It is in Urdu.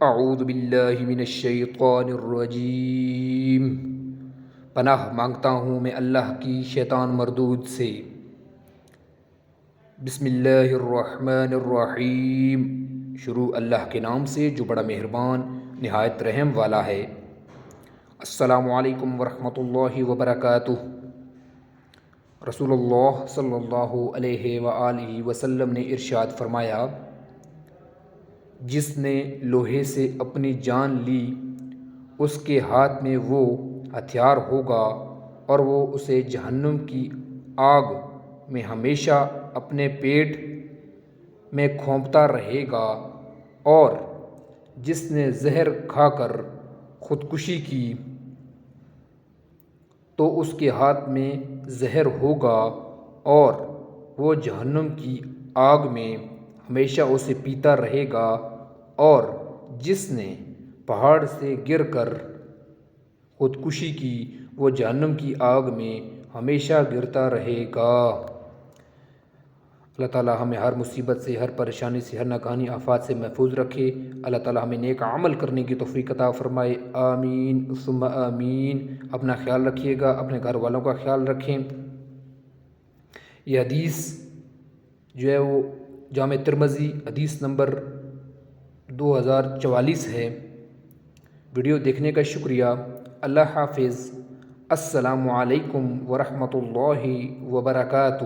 اعوذ باللہ من الشیطان الرجیم، پناہ مانگتا ہوں میں اللہ کی شیطان مردود سے۔ بسم اللہ الرحمن الرحیم، شروع اللہ کے نام سے جو بڑا مہربان نہایت رحم والا ہے۔ السلام علیکم ورحمۃ اللہ وبرکاتہ۔ رسول اللہ صلی اللہ علیہ وآلہ وسلم نے ارشاد فرمایا، جس نے لوہے سے اپنی جان لی اس کے ہاتھ میں وہ ہتھیار ہوگا اور وہ اسے جہنم کی آگ میں ہمیشہ اپنے پیٹ میں کھونپتا رہے گا، اور جس نے زہر کھا کر خودکشی کی تو اس کے ہاتھ میں زہر ہوگا اور وہ جہنم کی آگ میں ہمیشہ اسے پیتا رہے گا، اور جس نے پہاڑ سے گر کر خودکشی کی وہ جہنم کی آگ میں ہمیشہ گرتا رہے گا۔ اللہ تعالیٰ ہمیں ہر مصیبت سے، ہر پریشانی سے، ہر ناگہانی آفات سے محفوظ رکھے۔ اللہ تعالیٰ ہمیں نیک عمل کرنے کی توفیق عطا فرمائے، آمین ثم آمین۔ اپنا خیال رکھیے گا، اپنے گھر والوں کا خیال رکھیں۔ یہ حدیث جو ہے وہ جامع ترمذی حدیث نمبر 2044 ہے۔ ویڈیو دیکھنے کا شکریہ۔ اللہ حافظ۔ السلام علیکم ورحمۃ اللہ وبرکاتہ۔